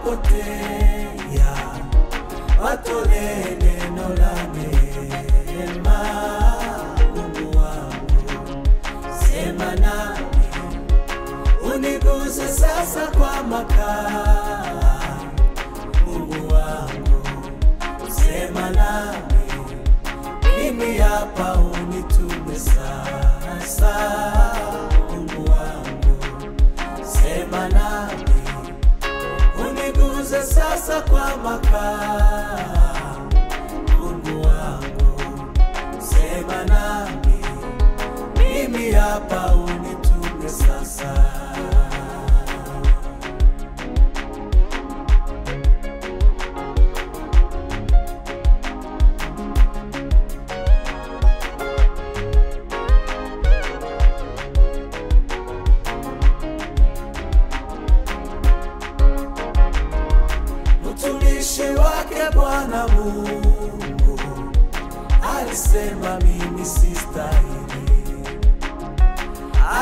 wapotea, watole neno la neema. Mungu wangu, sema nami, uniguze sasa kwa makaa. Mungu wangu, sema nami, mimi hapa unitume sasa. Mungu wangu, sema nami, uniguze sasa kwa makaa. Mungu wangu, sema nami, mimi hapa unitume sasa. Mtumishi wake Bwana Mungu alisema mimi sistahili.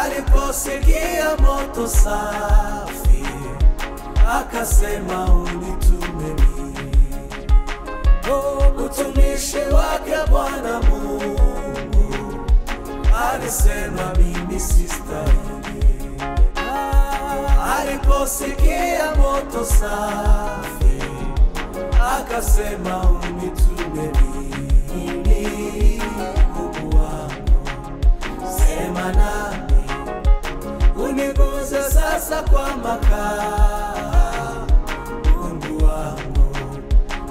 Aliposikia moto safi, akasema unitume mimi. Mtumishi wake Bwana Mungu alisema mimi sistahili. Aliposikia moto safi, akasema unitume mimi. Mungu wangu, sema nami, uniguze sasa kwa makaa. Mungu wangu,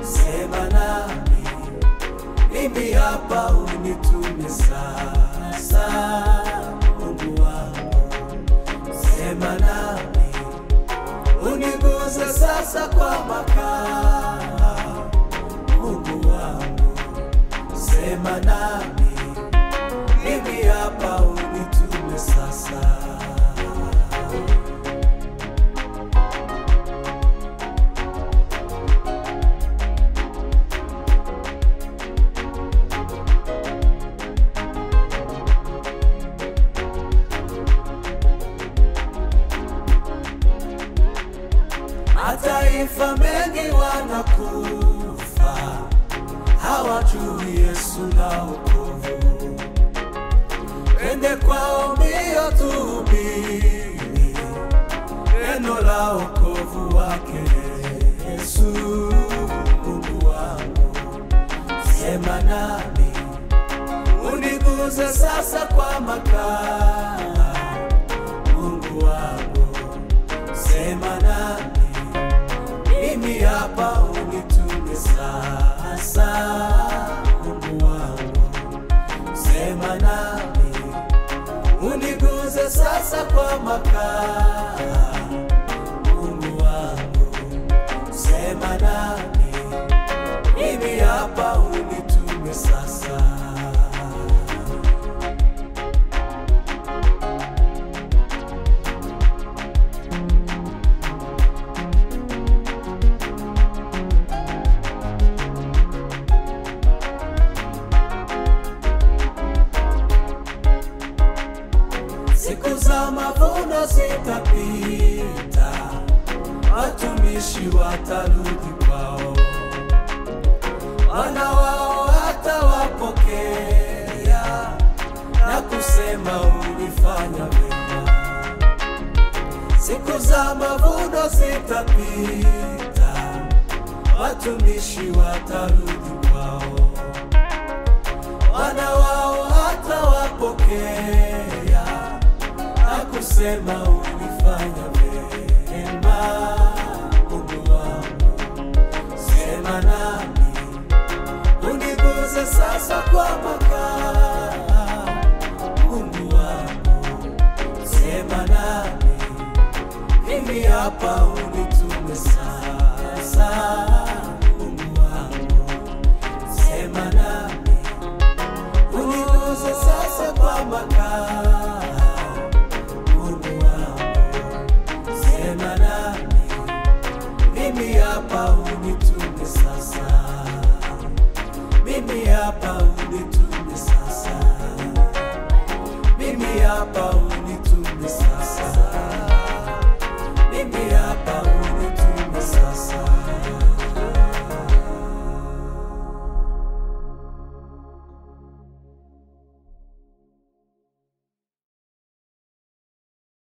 sema nami, mimi hapa unitume sasa. Mungu wangu, sema nami, uniguze sasa kwa makaa. Mungu wangu, sema nami, mimi hapa unitume sasa. Mataifa mengi wanakufa, hawajui Yesu na wokovu. Twende kwao mbio tuhubiri neno la wokovu wake Yesu. Mungu wangu, sema nami, uniguze sasa kwa makaa. Mungu wangu, sema nami, mimi hapa unitume sasa. Mungu wangu, sema nami, uniguze sasa kwa makaa. Mungu wangu, sema nami, mimi hapa unitume sasa. Siku za mavuno zitapita, watumishi watarudi kwao. Wana wao hatawapokea na kusema ulifanya vema. Siku za mavuno zitapita, watumishi watarudi kwao. Wana wao hatawapokea na kusema ulifanya vema. Mungu wangu, sema nami, uniguze sasa kwa makaa. Mungu wangu, sema nami, mimi hapa unitume sasa. Mungu wangu, sema nami, uniguze sasa kwa makaa. Mungu wangu, sema nami, mimi hapa unitume sasa. Mimi hapa unitume sasa. Mimi hapa